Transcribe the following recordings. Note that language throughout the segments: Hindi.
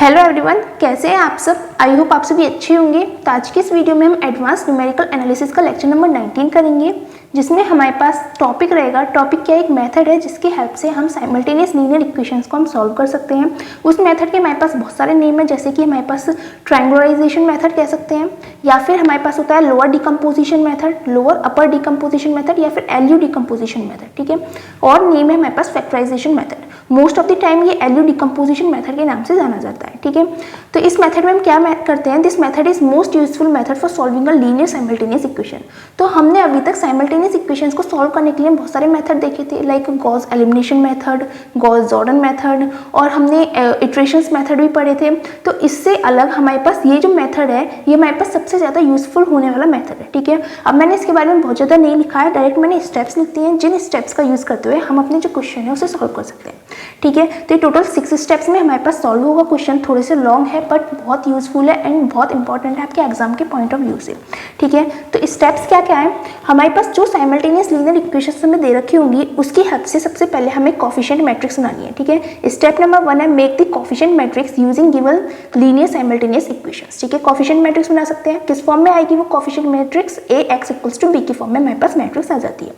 हेलो एवरीवन, कैसे हैं आप सब। आई होप आप सभी अच्छे होंगे। तो आज की इस वीडियो में हम एडवांस न्यूमेरिकल एनालिसिस का लेक्चर नंबर 19 करेंगे, जिसमें हमारे पास टॉपिक रहेगा। टॉपिक क्या, एक मेथड है जिसकी हेल्प से हम साइमल्टेनियस लीनियर इक्वेशंस को हम सॉल्व कर सकते हैं। उस मेथड के हमारे पास बहुत सारे नेम है, जैसे कि हमारे पास ट्रायंगुलराइजेशन मेथड कह सकते हैं, या फिर हमारे पास होता है lower decomposition method, lower upper decomposition method, या फिर एलयू डिकम्पोजिशन मेथड। ठीक है, और नेम है हमारे पास factorisation method. Most of the time ये एलयू डिकम्पोजिशन मेथड के नाम से जाना जाता है। ठीक है, तो इस मेथड में हम क्या करते हैं, this method is most useful method for solving a linear simultaneous equation. तो हमने अभी तक साइमल्टेनियस इक्वेशंस को सॉल्व करने के लिए बहुत सारे मेथड देखे थे, like Gauss elimination method, Gauss Jordan method, और हमने इटरेशंस मेथड भी पढ़े थे। तो इससे अलग हमारे पास ये जो मेथड है, ये हमारे पास सबसे ज़्यादा यूजफुल होने वाला मेथड है। ठीक है, अब मैंने इसके बारे में बहुत ज़्यादा नहीं लिखा है, डायरेक्ट मैंने स्टेप्स लिखते हैं, जिन स्टेप्स का यूज़ करते हुए हम अपने जो क्वेश्चन है उसे सॉल्व कर सकते हैं। ठीक है, तो ये टोटल 6 स्टेप्स में हमारे पास सॉल्व होगा। क्वेश्चन थोड़े से लॉन्ग है बट बहुत यूजफुल है एंड बहुत इंपॉर्टेंट है आपके एग्जाम के पॉइंट ऑफ व्यू से। ठीक है, तो स्टेप्स क्या क्या है, हमारे पास जो साइमल्टेनियस लीनियर इक्वेशंस हमें दे रखी होंगी उसकी हेल्प से सबसे पहले हमें कोफिशिएंट मैट्रिक्स बनानी है। ठीक है, स्टेप नंबर 1 है make the coefficient matrix using given linear simultaneous equations. ठीक है, कोफिशिएंट मैट्रिक्स बना सकते हैं, किस फॉर्म में आएगी वो कोफिशिएंट मैट्रिक्स, ax = b की फॉर्म में हमारे पास मैट्रिक्स आ जाती है।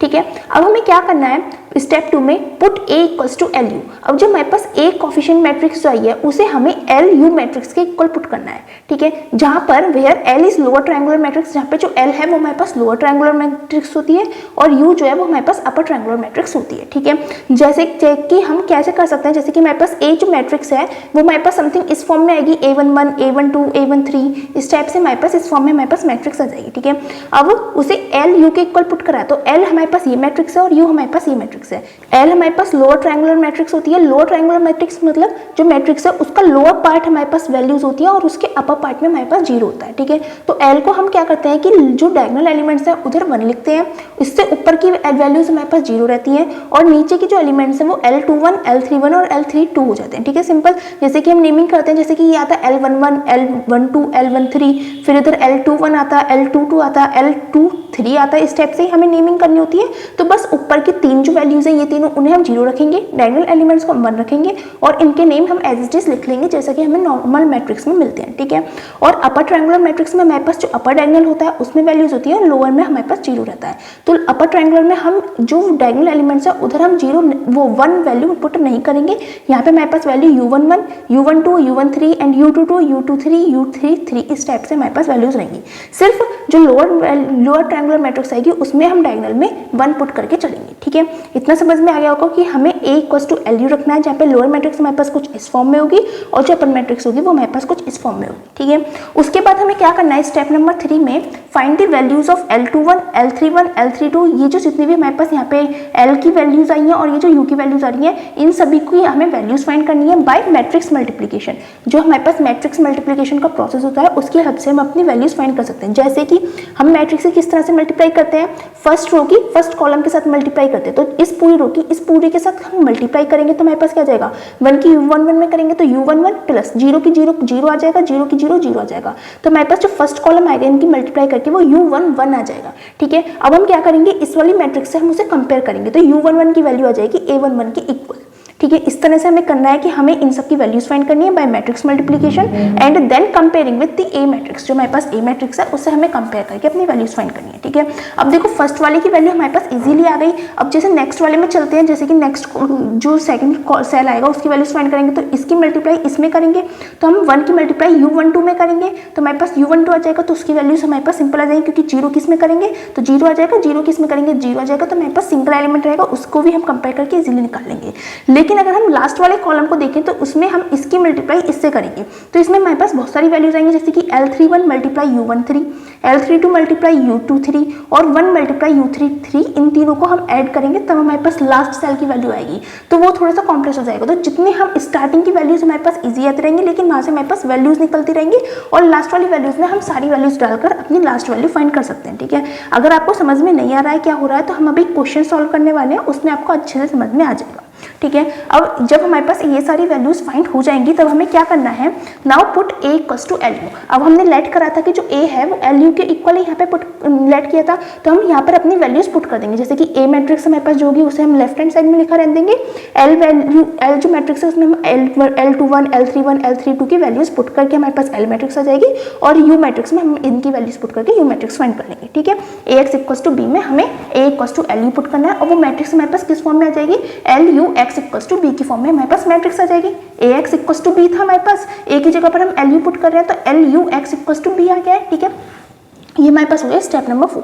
ठीक है, अब हमें क्या करना है, स्टेप 2 में पुट a = lu। अब जो हमारे पास a कोफिशिएंट मैट्रिक्स जो आई है उसे हमें lu मैट्रिक्स के इक्वल पुट करना है। ठीक है, जहां पर where l is lower triangular matrix, जहां पे जो l है वो हमारे पास लोअर ट्रायंगुलर मैट्रिक्स होती है और u जो है वो हमारे पास अपर ट्रायंगुलर मैट्रिक्स होती है। ठीक है, जैसे कि हम कैसे कर सकते हैं, जैसे कि हमारे पास a जो मैट्रिक्स है वो हमारे पास समथिंग इस फॉर्म में आएगी, a11 a12 a13, इस टाइप से हमारे पास इस फॉर्म में हमारे पास मैट्रिक्स आ जाएगी। ठीक है, अब उसे lu के इक्वल पुट करा, तो l हमारे पास ये मैट्रिक्स है और u हमारे पास ये मैट्रिक्स है। l हमारे पास लोअर ट्रायंगुलर मैट्रिक्स होती है, लोअर ट्रायंगुलर मैट्रिक्स मतलब जो मैट्रिक्स है उसका लोअर पार्ट हमारे पास वैल्यूज होती है और उसके अपर पार्ट में हमारे पास 0 होता है। ठीक है, तो l को हम क्या करते हैं कि जो डायगोनल एलिमेंट्स है उधर 1 लिखते हैं, इससे ऊपर की वैल्यूज हमारे पास 0 रहती हैं और नीचे की जो एलिमेंट्स हैं वो L21 L31 और L32 हो जाते हैं। ठीक है, सिंपल, जैसे कि हम नेमिंग करते हैं, जैसे कि ये आता है L11 L12 L13, फिर इधर L21 आता है, L22 आता है, L23 आता है, इस टाइप से ही हमें नेमिंग करनी होती है। तो बस ऊपर की 3 जो वैल्यूज हैं ये तीनों उन्हें हम 0 रखेंगे, डायगोनल एलिमेंट्स को हम 1 रखेंगे और इनके नेम हम एज इट इज लिख लेंगे जैसा कि हमें नॉर्मल मैट्रिक्स में मिलते हैं। ठीक है, और अपर ट्रायंगुलर मैट्रिक्स में हमारे पास जो अपर डायगोनल होता है उसमें वैल्यूज होती है और लोअर में हमारे पास 0 रहता है। तो अपर ट्रायंगुलर में हम जो डायगोनल एलिमेंट्स है उधर हम 0 वो 1 वैल्यू पुट नहीं करेंगे। यहाँ पे हमारे पास value u11 u12 u13 and u22 u23 u33 इस टाइप से हमारे पास वैल्यूज रहेंगी। सिर्फ जो लोअर ट्रायंगुलर मैट्रिक्स आएगी उसमें हम डायगोनल में 1 पुट करके चलेंगे। ठीक है, इतना समझ में आ गया होगा कि हमें a = lu रखना है, जहाँ पे लोअर मैट्रिक्स हमारे पास कुछ इस फॉर्म में होगी और जो अपर मैट्रिक्स होगी वो हमारे पास कुछ इस फॉर्म में होगी। ठीक है, उसके बाद हमें क्या करना है, स्टेप नंबर 3 में find the values of L21 L31 L32, ये जो जितनी भी हमारे पास यहाँ पे L की वैल्यूज आई हैं और ये जो U की वैल्यूज आ रही हैं, इन सभी की हमें वैल्यूज फाइंड करनी है बाय मैट्रिक्स मल्टीप्लिकेशन। जो हमारे पास मैट्रिक्स मल्टीप्लिकेशन का प्रोसेस होता है उसकी हेल्प से हम अपनी वैल्यूज फाइंड कर सकते हैं। जैसे कि हम मैट्रिक्स से किस तरह से मल्टीप्लाई करते हैं, फर्स्ट रो की फर्स्ट कॉलम के साथ मल्टीप्लाई करते हैं, तो इस पूरी रो की इस पूरी के साथ हम मल्टीप्लाई करेंगे तो हमारे पास क्या जाएगा, 1 की u11 में करेंगे तो u11 प्लस 0 की 0 आ जाएगा, 0 की 0 आ जाएगा, तो हमारे पास जो फर्स्ट कॉलम आएगा इनकी मल्टीप्लाई करके वो u11 आ जाएगा। ठीक है, अब हम क्या करेंगे, इस वाली मैट्रिक्स से हम उसे कंपेयर करेंगे तो u11 की वैल्यू आ जाएगी a11 के इक्वल। ठीक है, इस तरह से हमें करना है कि हमें इन सब की वैल्यूज फाइंड करनी है by matrix multiplication and then comparing with the A matrix. जो हमारे पास ए मैट्रिक्स है उससे हमें कंपेयर करके अपनी वैल्यूज फाइंड करनी है। ठीक है, अब देखो फर्स्ट वाले की वैल्यू हमारे पास इजीली आ गई। अब जैसे नेक्स्ट वाले में चलते हैं, जैसे कि नेक्स्ट जो सेकंड सेल आएगा उसकी वैल्यूज फाइंड करेंगे तो इसकी मल्टीप्लाई इसमें करेंगे, तो हम 1 की मल्टीप्लाई u12 में करेंगे तो हमारे पास u12 आ जाएगा, तो उसकी वैल्यूज हमारे पास सिंपल आ जाएगी क्योंकि 0 किस में करेंगे तो 0 आ जाएगा, 0 किस में करेंगे 0 आ जाएगा, तो हमारे पास सिंगल एलिमेंट रहेगा उसको भी हम कंपेयर करके इजीली निकाल लेंगे। लेकिन अगर हम लास्ट वाले कॉलम को देखें तो उसमें हम इसकी मल्टीप्लाई इससे करेंगे तो इसमें हमारे पास बहुत सारी वैल्यूज आएंगी, जैसे कि L31 multiply u13, L32 multiply u23 और 1 मल्टीप्लाई u33, इन तीनों को हम ऐड करेंगे तब हमारे पास लास्ट सेल की वैल्यू आएगी, तो वो थोड़ा सा कॉम्प्लेक्स हो जाएगा। तो जितने हम स्टार्टिंग की वैल्यूज हमारे पास इजी आती रहेंगी लेकिन वहाँ से हमारे पास वैल्यूज निकलती रहेंगी और लास्ट वाली वैल्यूज में हम सारी वैल्यूज डालकर अपनी लास्ट वैल्यू फाइंड कर सकते हैं। ठीक है, अगर आपको समझ में नहीं आ रहा है क्या हो रहा है तो हम अभी क्वेश्चन सॉल्व करने वाले हैं, उसमें आपको अच्छे से समझ में आ जाएगा। ठीक है। अब जब हमारे पास ये सारी वैल्यूज फाइंड हो जाएंगी तब हमें क्या करना है, now put A equals to L U. अब हमने लेट करा था कि जो ए है वो एल यू के इक्वल यहाँ पे लेट किया था, तो हम यहाँ पर अपनी वैल्यूज पुट कर देंगे। जैसे कि ए मैट्रिक्स हमारे पास जो होगी उसे हम लेफ्ट हैंड साइड में लिखा रहने देंगे, एल वैल्यू एल जो मैट्रिक्स है उसमें हम L21 L31 L32 की वैल्यूज पुट करके हमारे पास एल मैट्रिक्स आ जाएगी, और यू मैट्रिक्स में हम इनकी वैल्यूज पुट करके यू मैट्रिक्स फाइंड कर लेंगे। ठीक है, A X equals to B में हमें A equals to L U put करना है, और वो मैट्रिक्स हमारे पास किस फॉर्म में आ जाएगी, L U X equals to B की फॉर्म में हमारे पास मैट्रिक्स आ जाएगी। A X equals to B था हमारे पास, ए की जगह पर हम एल यू पुट कर रहे हैं तो L U X equals to B आ गया है। ठीक है, ये हमारे पास हो गया स्टेप नंबर 4।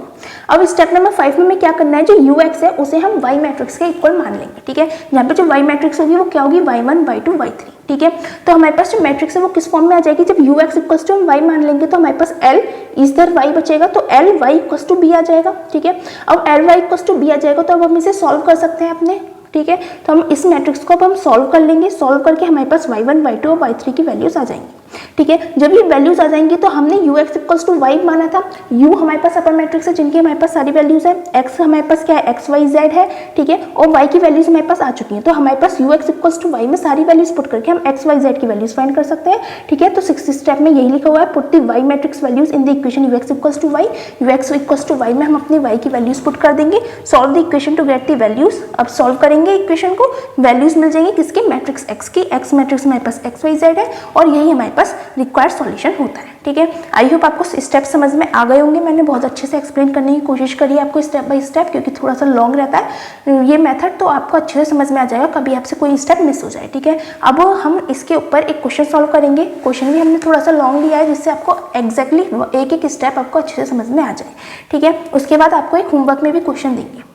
अब स्टेप नंबर 5 में हमें क्या करना है, जो यू एक्स है उसे हम वाई मैट्रिक्स के इक्वल मान लेंगे। ठीक है, यहाँ पे जो वाई मैट्रिक्स होगी वो क्या होगी, y1 y2 y3। ठीक है, तो हमारे पास जो मैट्रिक्स है वो किस फॉर्म में आ जाएगी, जब यू एक्स इक्वल्स टू हम वाई मान लेंगे तो हमारे पास एल इधर वाई बचेगा, तो L Y equals to B आ जाएगा। ठीक है, अब L Y equals to B आ जाएगा तो अब हम इसे सॉल्व कर सकते हैं अपने। ठीक है, तो हम इस मैट्रिक्स को अब हम सॉल्व कर लेंगे, सॉल्व करके हमारे पास y1 y2 और y3 की वैल्यूज आ जाएंगी। ठीक है, जब ये वैल्यूज आ जाएंगी तो हमने U X equals to Y माना था, यू हमारे पास अपर मैट्रिक्स है जिनकी हमारे पास सारी वैल्यूज है, एक्स हमारे पास क्या है एक्स वाई जेड है। ठीक है, और वाई की वैल्यूज हमारे पास आ चुकी हैं, तो हमारे पास U X equals to Y में सारी वैल्यूज पुट करके हम एक्स वाई जेड की वैल्यूज फाइंड कर सकते हैं। ठीक है, तो 6th स्टेप में यही लिखा हुआ है, put the Y matrix values in the equation U X equals to Y, U X equals to Y में हम अपनी वाई की वैल्यूज पुट कर देंगे, solve the equation to get the values. अब सॉल्व करेंगे इक्वेशन को, वैल्यूज मिल जाएंगी किसकी, मैट्रिक्स एक्स की, एक्स मैट्रिक्स हमारे पास एक्स वाई जेड है, और यही हमारे पास रिक्वायर्ड सॉल्यूशन होता है। ठीक है, आई होप आपको स्टेप समझ में आ गए होंगे। मैंने बहुत अच्छे से एक्सप्लेन करने की कोशिश करी है आपको स्टेप बाय स्टेप, क्योंकि थोड़ा सा लॉन्ग रहता है ये मेथड, तो आपको अच्छे से समझ में आ जाएगा, कभी आपसे कोई स्टेप मिस हो जाए। ठीक है, अब हम इसके ऊपर एक क्वेश्चन सॉल्व करेंगे। क्वेश्चन भी हमने थोड़ा सा लॉन्ग लिया है जिससे आपको एग्जैक्टली एक एक स्टेप आपको अच्छे से समझ में आ जाए। ठीक है, उसके बाद आपको एक होमवर्क में भी क्वेश्चन देंगे।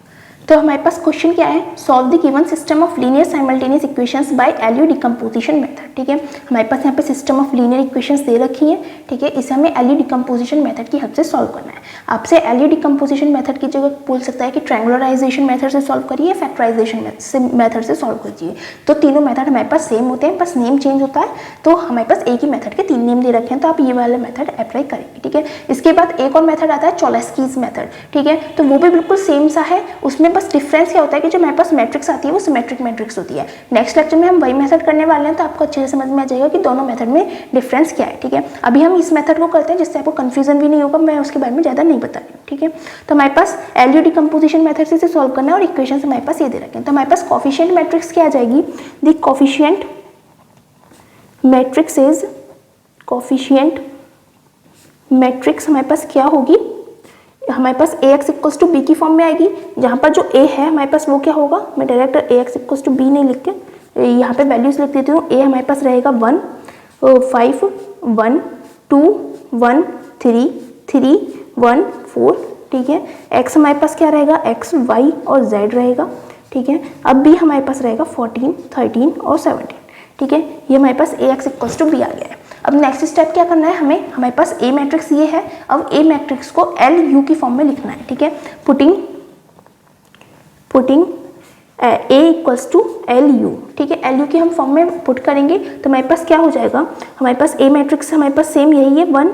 तो हमारे पास क्वेश्चन क्या है, solve the given system of linear simultaneous equations by LU decomposition method. ठीक है, हमारे पास यहाँ पे सिस्टम ऑफ लीनियर इक्वेशंस दे रखी है। ठीक है, इसे हमें एलयू डिकम्पोजिशन मेथड की हेल्प से सॉल्व करना है। आपसे एलयू डिकम्पोजिशन मेथड की जगह पूछ सकता है कि ट्रायंगुलराइजेशन मेथड से सॉल्व करिए, फैक्टराइजेशन मेथड से सॉल्व कीजिए। तो तीनों मेथड हमारे पास सेम होते हैं, बस नेम चेंज होता है। तो हमारे पास एक ही मेथड के 3 नेम दे रखे हैं, तो आप ये वाला मेथड अप्लाई करेंगे। ठीक है, इसके बाद एक और मेथड आता है चॉलेस्कीज मेथड। ठीक है, तो वो भी बिल्कुल सेम सा है, उसमें बस डिफरेंस क्या होता है कि जो हमारे पास मैट्रिक्स आती है वो सिमेट्रिक मैट्रिक्स होती है। नेक्स्ट लेक्चर में हम वही मेथड करने वाले हैं, तो आपको अच्छे से समझ में आ जाएगा कि दोनों मेथड में डिफरेंस क्या है। ठीक है, अभी हम इस मेथड को करते हैं जिससे आपको कंफ्यूजन भी नहीं होगा, मैं उसके बारे में ज़्यादा नहीं बता रही हूँ। ठीक है, तो हमारे पास एलयू डिकम्पोजिशन मेथड से इसे सॉल्व करना है, और इक्वेशन हमारे पास ये दे रखे हैं। तो हमारे पास कोफिशिएंट मैट्रिक्स क्या आ जाएगी, the coefficient matrix is coefficient matrix हमारे पास क्या होगी, हमारे पास ए एक्स इक्वल्स टू बी की फॉर्म में आएगी। जहाँ पर जो ए है हमारे पास वो क्या होगा, मैं direct A X equals to B नहीं लिख के यहाँ पे वैल्यूज लिख देती हूँ। ए हमारे पास रहेगा 1 5 1 2 1 3 3 1 4। ठीक है, एक्स हमारे पास क्या रहेगा, एक्स वाई और जेड रहेगा। ठीक है, अब बी हमारे पास रहेगा 14 13 और 17। ठीक है, ये हमारे पास ए एक्स इक्वल्स टू बी आ गया है। अब नेक्स्ट स्टेप क्या करना है हमें, हमारे पास ए मैट्रिक्स ये है, अब ए मैट्रिक्स को एल यू की फॉर्म में लिखना है। ठीक है, putting A equals to L U. ठीक है, एल यू की हम फॉर्म में पुट करेंगे तो हमारे पास क्या हो जाएगा, हमारे पास ए मैट्रिक्स हमारे पास सेम यही है 1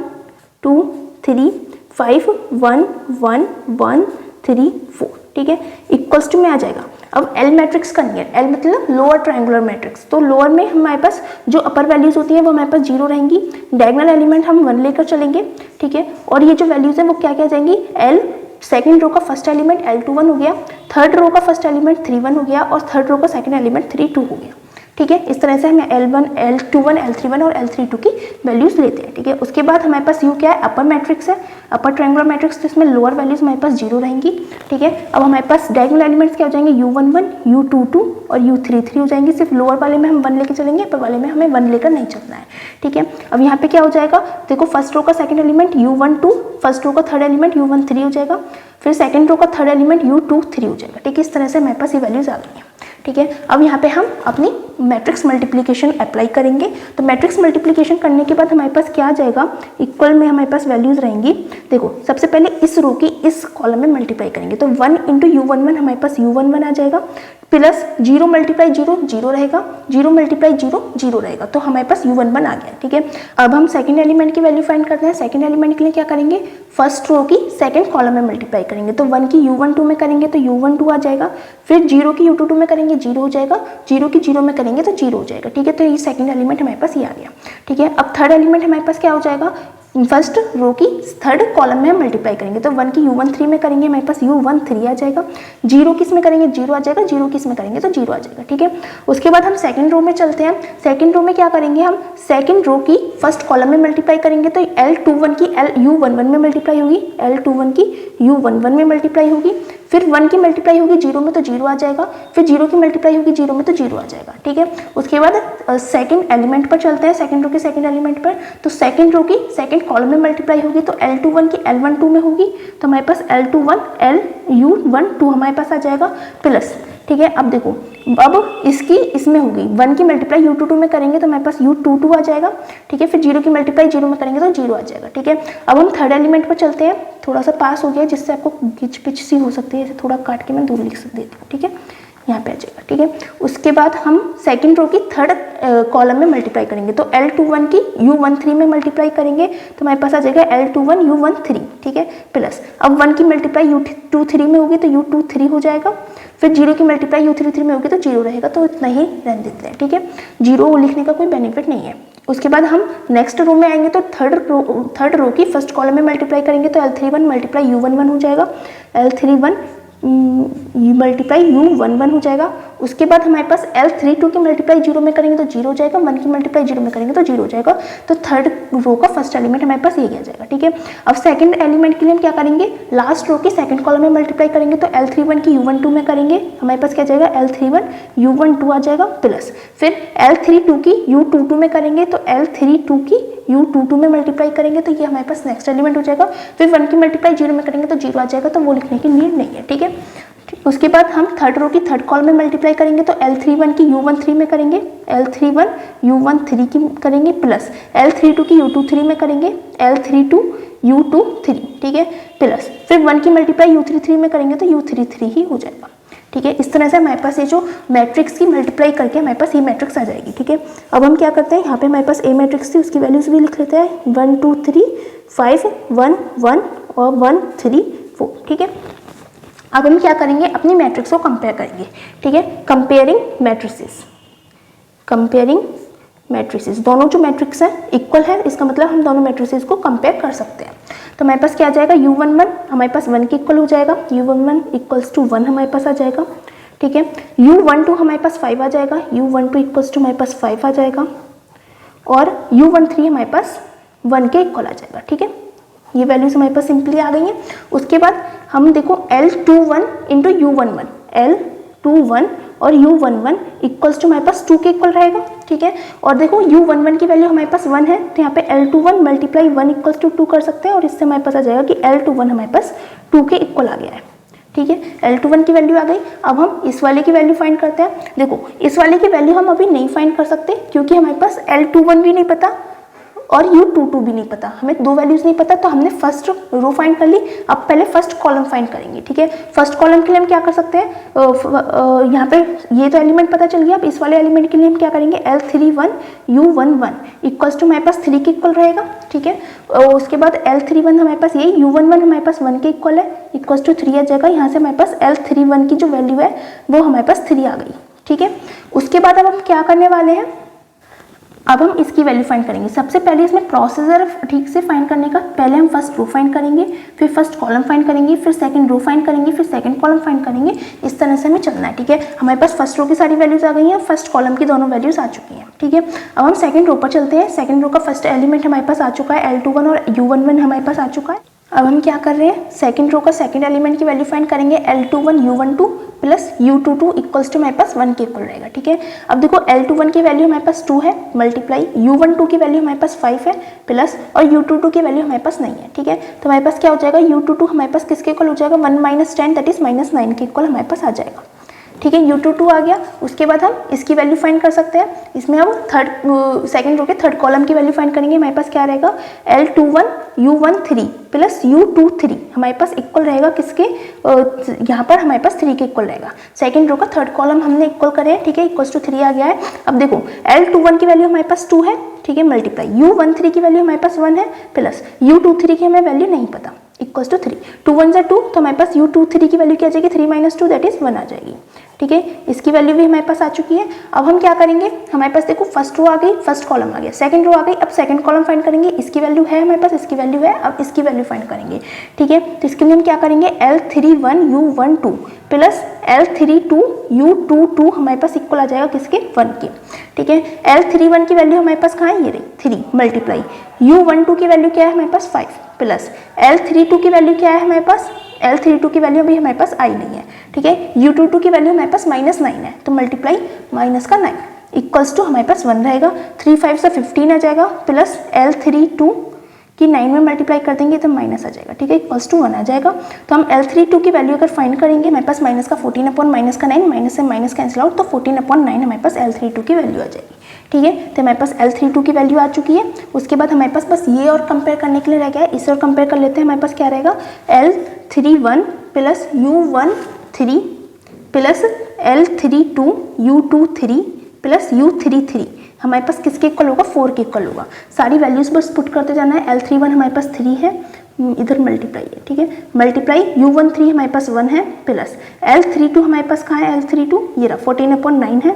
2 3 5 1 1 1 3 4। ठीक है, इक्वल्स टू में आ जाएगा। अब एल मैट्रिक्स का नियर, एल मतलब लोअर ट्रायंगुलर मैट्रिक्स, तो लोअर में हमारे पास जो अपर वैल्यूज होती है वो हमारे पास 0 रहेंगी, डायगोनल एलिमेंट हम 1 लेकर चलेंगे। ठीक है, और ये जो वैल्यूज है वो क्या क्या जाएंगी, एल सेकंड रो का फर्स्ट एलिमेंट L21 हो गया, थर्ड रो का फर्स्ट एलिमेंट 31 हो गया, और थर्ड रो का सेकंड एलिमेंट 32 हो गया। ठीक है, इस तरह से हमें L1 L21 L31 और L32 की वैल्यूज लेते हैं। ठीक है, उसके बाद हमारे पास यू क्या है, अपर मैट्रिक्स है, अपर ट्रायंगुलर मैट्रिक्स, जिसमें लोअर वैल्यूज हमारे पास 0 रहेंगी। ठीक है, अब हमारे पास डायगोनल एलिमेंट्स क्या हो जाएंगे, U11 U22 और U33 हो जाएंगे। सिर्फ लोअर वाले में हम 1 लेकर चलेंगे, अपर वाले में हमें 1 लेकर नहीं चलना है। ठीक है, अब यहाँ पे क्या हो जाएगा, देखो फर्स्ट रो का second element U12, first row का थर्ड एलिमेंट U13 हो जाएगा, फिर सेकंड रो का थर्ड एलिमेंट U23 हो जाएगा। ठीक है, इस तरह से हमारे पास ये वैल्यूज आ गई हैं। ठीक है, अब यहाँ पे हम अपनी मैट्रिक्स मल्टीप्लिकेशन अप्लाई करेंगे। तो मैट्रिक्स मल्टीप्लिकेशन करने के बाद हमारे पास क्या आ जाएगा, इक्वल में हमारे पास वैल्यूज रहेंगी। देखो सबसे पहले इस रो की इस कॉलम में मल्टीप्लाई करेंगे, तो 1 इंटू U11 हमारे पास U11 आ जाएगा, प्लस 0 मल्टीप्लाई 0 0 रहेगा, 0 मल्टीप्लाई 0 0 रहेगा, तो हमारे पास U11 आ गया। ठीक है, अब हम सेकंड एलिमेंट की वैल्यू फाइंड करते हैं। सेकंड एलिमेंट के लिए क्या करेंगे, फर्स्ट रो की सेकंड कॉलम में मल्टीप्लाई करेंगे, तो 1 की U12 में करेंगे तो U12 आ जाएगा, फिर 0 की U22 में करेंगे जीरो हो जाएगा, जीरो की जीरो में करेंगे तो जीरो हो जाएगा, ठीक है। तो ये सेकंड एलिमेंट हमारे पास ये आ गया, ठीक है। अब थर्ड एलिमेंट हमारे पास क्या हो जाएगा, फर्स्ट रो की थर्ड कॉलम में हम मल्टीप्लाई करेंगे, तो 1 की U1 3 में करेंगे हमारे पास U1 3 आ जाएगा, जीरो किस में करेंगे जीरो आ जाएगा, जीरो किस में करेंगे तो जीरो आ जाएगा, ठीक है। उसके बाद हम सेकंड रो में चलते हैं, सेकंड रो में क्या करेंगे, हम सेकंड रो की फर्स्ट कॉलम में मल्टीप्लाई करेंगे, तो L21 की U11 में मल्टीप्लाई होगी, L21 की U11 में मल्टीप्लाई होगी, फिर 1 की मल्टीप्लाई होगी जीरो में तो जीरो आ जाएगा, फिर जीरो की मल्टीप्लाई होगी जीरो में तो जीरो आ जाएगा, ठीक है। उसके बाद सेकंड एलिमेंट पर चलते हैं, सेकंड रो के सेकंड एलिमेंट पर, तो सेकंड रो की सेकंड कॉलम में मल्टीप्लाई होगी, तो L21 की L12 में होगी, तो हमारे पास L21 LU12 हमारे पास आ जाएगा प्लस, ठीक है। अब देखो, अब इसकी इसमें होगी 1 की मल्टीप्लाई U22 में करेंगे तो हमारे पास U22 आ जाएगा, ठीक है। फिर जीरो की मल्टीप्लाई जीरो में करेंगे तो जीरो आ जाएगा, ठीक है। अब हम थर्ड एलिमेंट पर चलते हैं, थोड़ा सा पास हो गया जिससे आपको गिच पिच सी हो सकती है, ऐसे थोड़ा काट के मैं दूर लिख देती हूँ, ठीक है, यहाँ पे आ जाएगा, ठीक है। उसके बाद हम सेकंड रो की थर्ड कॉलम में मल्टीप्लाई करेंगे, तो L21 की U13 में मल्टीप्लाई करेंगे तो हमारे पास आ जाएगा L21 U13, ठीक है, प्लस अब 1 की मल्टीप्लाई U23 में होगी तो U23 हो जाएगा, फिर जीरो की मल्टीप्लाई U33 में होगी तो जीरो रहेगा, तो इतना ही रहने देते हैं, ठीक है। जीरो लिखने का कोई बेनिफिट नहीं है। उसके बाद हम नेक्स्ट रो में आएंगे, तो थर्ड रो की फर्स्ट कॉलम में मल्टीप्लाई करेंगे, तो L31 मल्टीप्लाई U11 हो जाएगा, L31 मल्टीप्लाई U11 हो जाएगा। उसके बाद हमारे पास L32 की मल्टीप्लाई जीरो में करेंगे तो जीरो हो जाएगा, 1 की मल्टीप्लाई जीरो में करेंगे तो जीरो हो जाएगा, तो थर्ड रो का फर्स्ट एलिमेंट हमारे पास यही आ जाएगा, ठीक है। अब सेकंड एलिमेंट के लिए हम क्या करेंगे, लास्ट रो की सेकंड कॉलम में मल्टीप्लाई करेंगे, तो L31 की U12 में करेंगे, हमारे पास क्या जाएगा L31 U12 आ जाएगा, प्लस फिर L32 की U22 में करेंगे, तो L32 की U22 में मल्टीप्लाई करेंगे, तो ये हमारे पास नेक्स्ट एलिमेंट हो जाएगा। फिर 1 की मल्टीप्लाई जीरो में करेंगे तो जीरो आ जाएगा, तो वो लिखने की नीड नहीं है, ठीक है। उसके बाद हम थर्ड रो की थर्ड कॉलम में मल्टीप्लाई करेंगे, तो L31 की U13 में करेंगे, L31 U13 की करेंगे, प्लस L32 की U23 में करेंगे, L32 U23, ठीक है, प्लस फिर 1 की मल्टीप्लाई U33 में करेंगे तो U33 ही हो जाएगा, ठीक है। इस तरह से हमारे पास ये जो मैट्रिक्स की मल्टीप्लाई करके हमारे पास ये मैट्रिक्स आ जाएगी, ठीक है। अब हम क्या करते हैं, यहाँ पे हमारे पास ए मैट्रिक्स थी, उसकी वैल्यूज भी लिख लेते हैं, 1 2 3 5 1 1 और 1 3 4, ठीक है। अब हम क्या करेंगे, अपनी मैट्रिक्स को कंपेयर करेंगे, ठीक है। कंपेयरिंग मैट्रिसेस, दोनों जो मैट्रिक्स हैं इक्वल है, इसका मतलब हम दोनों मैट्रिसेस को कंपेयर कर सकते हैं। तो हमारे पास क्या आ जाएगा, U11 हमारे पास 1 के इक्वल हो जाएगा, U11 इक्वल्स टू 1 हमारे पास आ जाएगा, ठीक है। U12 हमारे पास 5 आ जाएगा, U12 इक्वल्स टू हमारे पास 5 आ जाएगा, और U13 हमारे पास 1 के इक्वल आ जाएगा, ठीक है। ये वैल्यूज हमारे पास सिंपली आ गई हैं। उसके बाद हम देखो L21 इंटू U11, L21 और U11 इक्वल्स टू हमारे पास 2 के इक्वल रहेगा, ठीक है। और देखो U11 की वैल्यू हमारे पास 1 है, तो यहाँ पे L21 मल्टीप्लाई 1 इक्वल्स टू 2 कर सकते हैं, और इससे हमारे पास आ जाएगा कि L21 हमारे पास 2 के इक्वल आ गया है, ठीक है। L21 की वैल्यू आ गई। अब हम इस वाले की वैल्यू फाइंड करते हैं। देखो इस वाले की वैल्यू हम अभी नहीं फाइंड कर सकते, क्योंकि हमारे पास L21 भी नहीं पता और U22 भी नहीं पता, हमें दो वैल्यूज नहीं पता, तो हमने फर्स्ट रो फाइंड कर ली। अब पहले फर्स्ट कॉलम फाइंड करेंगे, ठीक है। फर्स्ट कॉलम के लिए हम क्या कर सकते हैं, यहाँ पे ये तो एलिमेंट पता चल गया। अब इस वाले एलिमेंट के लिए हम क्या करेंगे, L31 U11 इक्वल्स टू हमारे पास 3 के इक्वल रहेगा, ठीक है। उसके बाद L31 हमारे पास यही U11 हमारे पास 1 के इक्वल है, इक्वल्स टू 3 आ जाएगा। यहाँ से हमारे पास L31 की जो वैल्यू है वो हमारे पास 3 आ गई, ठीक है। उसके बाद अब हम क्या करने वाले हैं, अब हम इसकी वैल्यू फाइंड करेंगे। सबसे पहले इसमें प्रोसीजर ठीक से फाइंड करने का, पहले हम फर्स्ट रो फाइंड करेंगे, फिर फर्स्ट कॉलम फाइंड करेंगे, फिर सेकंड रो फाइंड करेंगे, फिर सेकंड कॉलम फाइंड करेंगे। इस तरह से हमें चलना है, ठीक है। हमारे पास फर्स्ट रो की सारी वैल्यूज आ गई हैं, फर्स्ट कॉलम की दोनों वैल्यूज आ चुकी हैं, ठीक है। अब हम सेकंड रो पर चलते हैं। सेकंड रो का फर्स्ट एलिमेंट हमारे पास आ चुका है, L21 और U11 हमारे पास आ चुका है। अब हम क्या कर रहे हैं, सेकंड रो का सेकंड एलिमेंट की वैल्यू फाइंड करेंगे, L21 U12 plus U22 equals to हमारे पास 1 के इक्वल रहेगा, ठीक है। अब देखो L21 की वैल्यू हमारे पास 2 है, मल्टीप्लाई U12 की वैल्यू हमारे पास 5 है, प्लस और U22 की वैल्यू हमारे पास नहीं है, ठीक है। तो हमारे पास क्या हो जाएगा, U22 हमारे पास किसके इक्वल हो जाएगा, 1 - 10 दैट इज -9 के इक्वल हमारे पास आ जाएगा, ठीक है। U22 आ गया। उसके बाद हम इसकी वैल्यू फाइंड कर सकते हैं। इसमें हम सेकंड रो के थर्ड कॉलम की वैल्यू फाइंड करेंगे। हमारे पास क्या रहेगा, L21 U13 प्लस U23 हमारे पास इक्वल रहेगा किसके, यहाँ पर हमारे पास 3 के इक्वल रहेगा। सेकंड रो का थर्ड कॉलम हमने इक्वल करे हैं, ठीक है, इक्वल्स टू 3 आ गया है। अब देखो L21 की वैल्यू हमारे पास 2 है, ठीक है, मल्टीप्लाई U13 की वैल्यू हमारे पास 1 है, प्लस U23 की हमें वैल्यू नहीं पता, इक्वल्स टू 3, 2 1 2, तो हमारे पास U23 की वैल्यू क्या आ जाएगी, 3 - 2 दैट इज 1 आ जाएगी, ठीक है, इसकी वैल्यू भी हमारे पास आ चुकी है। अब हम क्या करेंगे, हमारे पास देखो फर्स्ट रो आ गई, फर्स्ट कॉलम आ गया, सेकंड रो आ गई, अब सेकंड कॉलम फाइंड करेंगे। इसकी वैल्यू है हमारे पास, इसकी वैल्यू है, अब इसकी वैल्यू फाइंड करेंगे। ठीक है, तो इसके लिए हम क्या करेंगे, L31U12 प्लस L32U22 हमारे पास इक्वल आ जाएगा किसके, 1 के। ठीक है, L31 की वैल्यू हमारे पास कहाँ है, ये रही 3 मल्टीप्लाई U12 की वैल्यू क्या है हमारे पास 5 प्लस L32 की वैल्यू क्या है हमारे पास, L32 की वैल्यू अभी हमारे पास आई नहीं है। ठीक है, U22 की वैल्यू हमारे पास -9 है, तो मल्टीप्लाई माइनस का 9 इक्वल्स टू हमारे पास 1 रहेगा। 3 5 से 15 आ जाएगा प्लस L32 की 9 में मल्टीप्लाई कर देंगे तो माइनस आ जाएगा। ठीक है, इक्वल्स टू 1 आ जाएगा। तो हम L32 की वैल्यू अगर फाइंड करेंगे, हमारे पास माइनस का 14 अपॉन माइनस का 9, माइनस से माइनस कैंसिल आउट, तो 14 अपॉन 9 हमारे पास L32 की वैल्यू आ जाएगी। ठीक है, तो हमारे पास L32 की वैल्यू आ चुकी है। उसके बाद हमारे पास बस ये और कंपेयर करने के लिए रह गया है, इसे और कंपेयर कर लेते हैं। हमारे पास क्या रहेगा, L31 plus U13 plus L32U23 plus U33 हमारे पास किसके इक्वल होगा, 4 के इक्वल होगा। सारी वैल्यूज बस पुट करते जाना है। L31 हमारे पास 3 है, इधर मल्टीप्लाई है। ठीक है, मल्टीप्लाई U13 हमारे पास 1 है प्लस L32 हमारे पास कहाँ है, L32 ये रहा 14/9 है,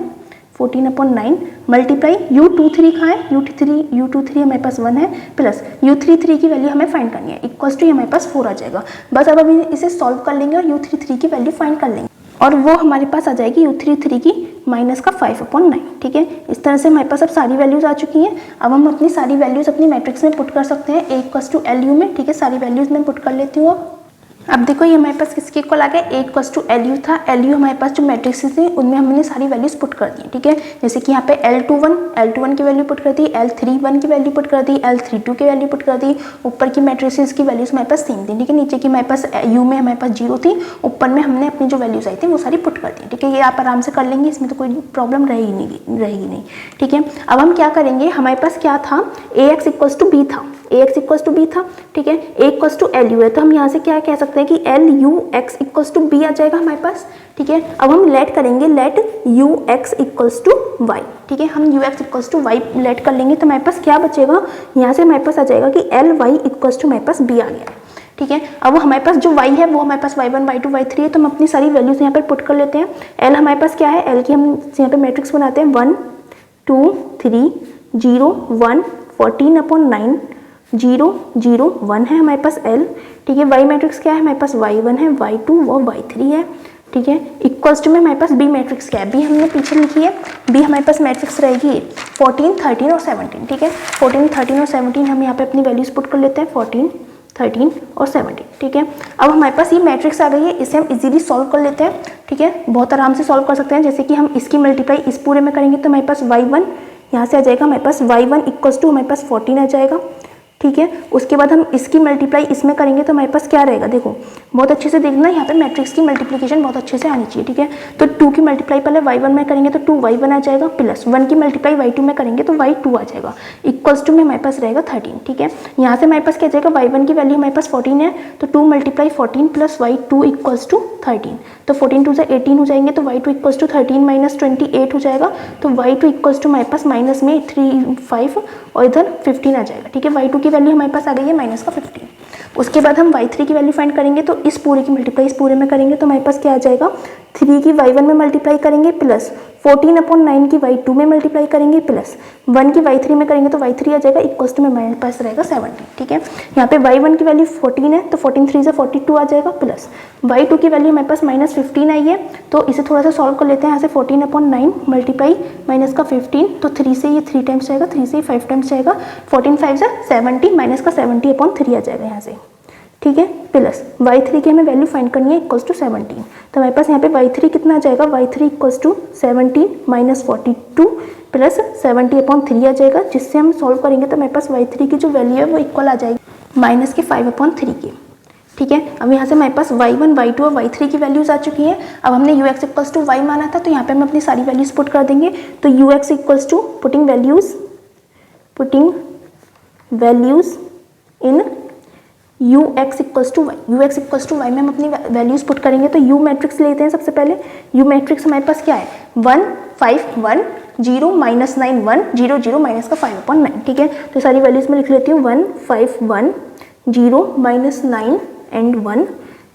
14/9 मल्टीप्लाई U23 कहाँ है, U23 हमारे पास 1 है प्लस U33 की वैल्यू हमें फाइंड करनी है, इक्वल्स टू हमारे पास 4 आ जाएगा। बस अब अभी इसे सॉल्व कर लेंगे और U33 की वैल्यू फाइंड कर लेंगे और वो हमारे पास आ जाएगी U33 की माइनस का 5/9। ठीक है, इस तरह से हमारे पास अब सारी वैल्यूज आ चुकी हैं। अब हम अपनी सारी वैल्यूज अपनी मैट्रिक्स में पुट कर सकते हैं, A=LU में। ठीक है, सारी वैल्यूज मैं पुट कर लेती हूँ। अब देखो ये हमारे पास किसके इक्वल आ गया, A=LU था। LU हमारे पास जो मैट्रिक्स थी उनमें हमने सारी वैल्यूज पुट कर दी। ठीक है, जैसे कि यहाँ पे L21 की वैल्यू पुट कर दी, L31 की वैल्यू पुट कर दी, L32 की वैल्यू पुट कर दी। ऊपर की मैट्रिक्स की वैल्यूज हमारे पास सेम थी। ठीक है, नीचे की हमारे पास U में हमारे पास 0 थी, ऊपर में हमने अपनी जो वैल्यूज आई थी वो सारी पुट कर दी। ठीक है, ये आप आराम से कर लेंगे, इसमें तो कोई प्रॉब्लम रहेगी नहीं। ठीक है, अब हम क्या करेंगे, हमारे पास क्या था, AX=B था, AX=B था। ठीक है, A=LU है, तो हम यहाँ से क्या कह सकते हैं कि LUX=B आ जाएगा हमारे पास। ठीक है, अब हम लेट करेंगे, लेट UX=Y। ठीक है, हम UX=Y लेट कर लेंगे तो हमारे पास क्या बचेगा, यहाँ से हमारे पास आ जाएगा कि LY= हमारे पास B आ गया। ठीक है, अब हमारे पास जो y है वो हमारे पास y1 y2 y3 है, तो हम अपनी सारी वैल्यूज यहाँ पर पुट कर लेते हैं। L हमारे पास क्या है, L की हम यहाँ पे मैट्रिक्स बनाते हैं 1 2 3 0 1 14/9 0 0 1 है हमारे पास L। ठीक है, y मैट्रिक्स क्या है, हमारे पास y1 है, y2 और y3 है। ठीक है, इक्वल्स टू में हमारे पास B मैट्रिक्स क्या है, B हमने पीछे लिखी है। B हमारे पास मैट्रिक्स रहेगी 14 13 और 17। ठीक है, 14 13 और 17 हम यहाँ पे अपनी वैल्यूज पुट कर लेते हैं, 14 13 और 17। ठीक है, अब हमारे पास ये मैट्रिक्स आ गई है, इसे हम इजीली सॉल्व कर लेते हैं। ठीक है, बहुत आराम से सॉल्व कर सकते हैं। जैसे कि हम इसकी मल्टीप्लाई इस पूरे में करेंगे तो हमारे पास y1 यहाँ से आ जाएगा, हमारे पास y1 हमारे पास 14 आ जाएगा। ठीक है, उसके बाद हम इसकी मल्टीप्लाई इसमें करेंगे तो हमारे पास क्या रहेगा, देखो बहुत अच्छे से देखना, यहाँ पे मैट्रिक्स की मल्टीप्लिकेशन बहुत अच्छे से आनी चाहिए। ठीक है, तो 2 की मल्टीप्लाई पहले y1 में करेंगे तो 2y1 आ जाएगा, प्लस 1 की मल्टीप्लाई y2 में करेंगे तो y2 आ जाएगा, इक्वल्स टू में हमारे पास रहेगा 13। ठीक है, यहाँ से हमारे पास क्या जाएगा, y1 की वैल्यू हमारे पास 14 है, तो 2 × 14 प्लस y2 = 13, तो 14 2 18 हो जाएंगे, तो y2 = 13 - 28 हो जाएगा, तो y2 = हमारे पास माइनस में 3 5 और इधर 15 आ जाएगा। ठीक है, y2 की वैल्यू हमारे पास आ गई है -15। उसके बाद हम y3 की वैल्यू फाइंड करेंगे, तो इस पूरे की मल्टीप्लाई इस पूरे में करेंगे तो हमारे पास क्या आ जाएगा, 3 की y1 में मल्टीप्लाई करेंगे प्लस 14/9 की y2 में मल्टीप्लाई करेंगे प्लस 1 की y3 में करेंगे तो y3 आ जाएगा, इक्वल्स टू में हमारे पास रहेगा 17। ठीक है, यहाँ पे y1 की वैल्यू 14 है, तो 14 3 से 42 आ जाएगा, प्लस y2 की वैल्यू हमारे पास -15 आई है, तो इसे थोड़ा सा सॉल्व कर लेते हैं। यहाँ से 14/9 मल्टीप्लाई माइनस का 15, तो 3 से ये 3 टाइम्स जाएगा, 3 से 5 टाइम्स जाएगा, 14 5 से 70 माइनस का 70/3 आ जाएगा यहाँ से। ठीक है, प्लस y3 की हमें वैल्यू फाइंड करनी है, इक्वल्स टू 17, तो हमारे पास यहाँ पे y3 कितना आ जाएगा, y3 = 17 - 42 प्लस 70/3 आ जाएगा, जिससे हम सॉल्व करेंगे तो हमारे पास y3 की जो वैल्यू है वो इक्वल आ जाएगी -5/3 के। ठीक है, अब यहाँ से हमारे पास y1 y2 और y3 की वैल्यूज आ चुकी हैं। अब हमने ux=y माना था, तो यहाँ पे हम अपनी सारी वैल्यूज पुट कर देंगे, तो ux putting values in ux=y में हम अपनी वैल्यूज पुट करेंगे, तो u मैट्रिक्स लेते हैं सबसे पहले। u मैट्रिक्स हमारे पास क्या है, 1 5 1 0 -9 1 0 0 माइनस का 5/9। ठीक है, तो सारी वैल्यूज में लिख लेती हूँ, 1 5 1 0 -9 एंड 1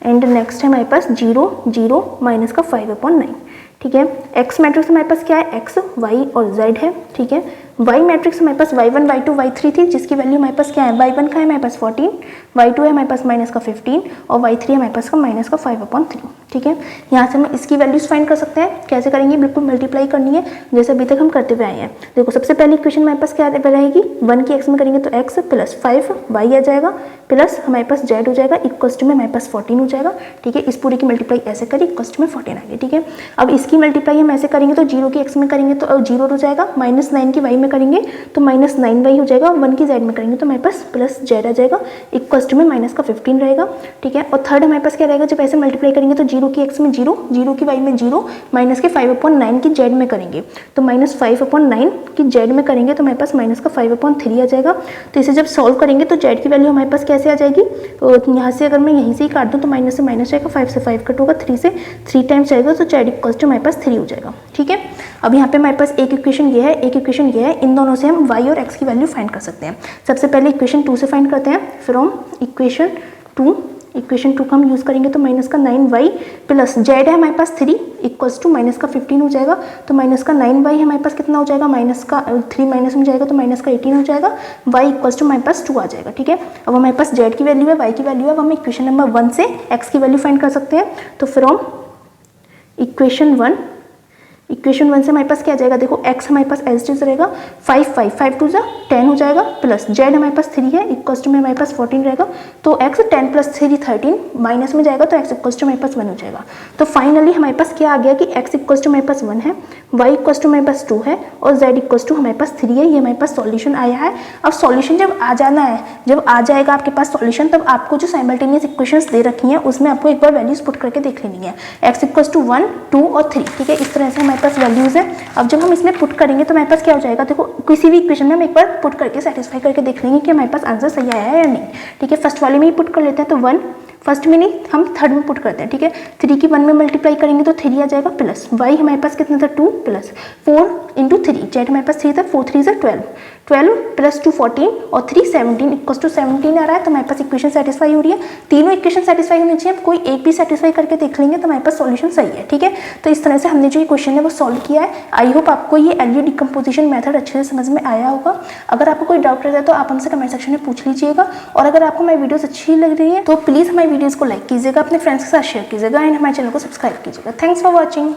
एंड नेक्स्ट है हमारे पास 0 0 माइनस का 5/9। ठीक है। एक्स मैट्रिक्स हमारे पास क्या है, एक्स, वाई और जेड है, ठीक है। वाई मैट्रिक्स हमारे पास y1, y2, y3 थी, जिसकी वैल्यू हमारे पास क्या है, y1 का है हमारे पास 14, y2 है हमारे पास माइनस का 15 और y3 हमारे पास का माइनस का 5/3, ठीक है। यहाँ से हम इसकी वैल्यूज फाइंड कर सकते हैं। कैसे करेंगे, बिल्कुल मल्टीप्लाई करनी है जैसे अभी तक हम करते हुए आए हैं। देखो सबसे पहली इक्वेशन हमारे पास क्या रहेगी, 1 की x में करेंगे तो x प्लस 5y आ जाएगा प्लस हमारे पास z हो जाएगा इक्वल्स टू में हमारे पास 14 हो जाएगा, ठीक है। इस पूरी की मल्टीप्लाई ऐसे करी इक्वल्स टू में 14 आ गई, ठीक है। अब इसकी मल्टीप्लाई हम ऐसे करेंगे तो 0 की x में करेंगे तो 0 हो जाएगा, -9 की y में करेंगे तो -9y हो जाएगा, 1 की z में करेंगे तो हमारे पास प्लस z आ जाएगा इक्वल्स टू में माइनस का 15 रहेगा, ठीक है। और थर्ड हमारे पास क्या रहेगा, जब ऐसे मल्टीप्लाई करेंगे तो 0 की x में 0, 0 की y में 0, माइनस के 5/9 की z में करेंगे तो -5/9 की z में करेंगे तो हमारे पास माइनस का 5/3 आ जाएगा। तो इसे जब सॉल्व करेंगे तो z की वैल्यू हमारे पास कैसे आ जाएगी, तो यहाँ से अगर मैं यहीं से ही काट दूँ तो माइनस से माइनस जाएगा, 5 से 5 कट होगा, 3 से 3 टाइम्स जाएगा तो z इक्वल्स टू हमारे पास 3 हो जाएगा, ठीक है। अब यहाँ पे हमारे पास एक इक्वेशन ये है, एक इक्वेशन ये है, इन दोनों से हम y और x की वैल्यू फाइंड कर सकते हैं। सबसे पहले इक्वेशन 2 से फाइंड करते हैं, फ्रॉम इक्वेशन 2 का हम यूज़ करेंगे तो माइनस का 9y प्लस z है हमारे पास 3 इक्वल्स टू माइनस का 15 हो जाएगा, तो माइनस का 9y हमारे पास कितना हो जाएगा, माइनस का 3 माइनस में जाएगा तो माइनस का 18 हो जाएगा, y इक्वल्स टू हमारे पास 2 आ जाएगा, ठीक है। अब हमारे पास z की वैल्यू है, y की वैल्यू है, अब हम इक्वेशन नंबर 1 से x की वैल्यू फाइंड कर सकते हैं। तो फ्रॉम इक्वेशन 1 से हमारे पास क्या आ जाएगा, देखो x हमारे पास एज इट इज रहेगा, 5 2 10 हो जाएगा प्लस z हमारे पास 3 है इक्वल्स टू में हमारे पास 14 रहेगा, तो x 10 प्लस 3 13 माइनस में जाएगा तो x इक्वल्स टू हमारे पास 1 हो जाएगा। तो फाइनली हमारे पास क्या आ गया कि x इक्वल्स टू हमारे पास 1 है, y इक्वल्स टू हमारे पास 2 है और z इक्वल्स टू हमारे पास 3 है। ये हमारे पास सॉल्यूशन आया है। अब सॉल्यूशन जब आ जाना है, जब आ जाएगा आपके पास सॉल्यूशन, तब आपको जो साइमल्टेनियस इक्वेशंस दे रखी हैं उसमें आपको एक बार वैल्यूज पुट करके देख लेनी है, x इक्वल्स टू 1 2 और 3, ठीक है। इस तरह से हमारे पास वैल्यूज है। अब जब हम इसमें पुट करेंगे तो हमारे पास क्या हो जाएगा, देखो किसी भी इक्वेशन में हम एक बार पुट करके सेटिस्फाई करके देख लेंगे कि हमारे पास आंसर सही आया है या नहीं, ठीक है। फर्स्ट वाले में ही पुट कर लेते हैं, तो 1 फर्स्ट में नहीं, हम थर्ड में पुट करते हैं, ठीक है। 3 की 1 में मल्टीप्लाई करेंगे तो 3 आ जाएगा प्लस y हमारे पास कितना था 2 प्लस 4 इंटू 3, z हमारे पास 3 था, 4 3 12 प्लस 2 14 और 3 17 इक्वल्स टू 17 आ रहा है। तो हमारे पास इक्वेशन सेटिस्फाई हो रही है, तीनों इक्वेशन सेटिस्फाई होनी चाहिए, कोई एक भी सेटिस्फाई करके देख लेंगे तो हमारे पास सॉल्यूशन सही है, ठीक है। तो इस तरह से हमने जो ये क्वेश्चन है वो सॉल्व किया है। आई होप आपको ये एलयू डिकम्पोजिशन मेथड अच्छे से समझ में आया होगा। अगर आपको कोई डाउट रहता है तो आप हमसे कमेंट सेक्शन में पूछ लीजिएगा, और अगर आपको हमारी वीडियोस अच्छी लग रही है तो प्लीज़ हमारी वीडियोस को लाइक कीजिएगा, अपने फ्रेंड्स के साथ शेयर कीजिएगा एंड हमारे चैनल को सब्सक्राइब कीजिएगा। Thanks for watching.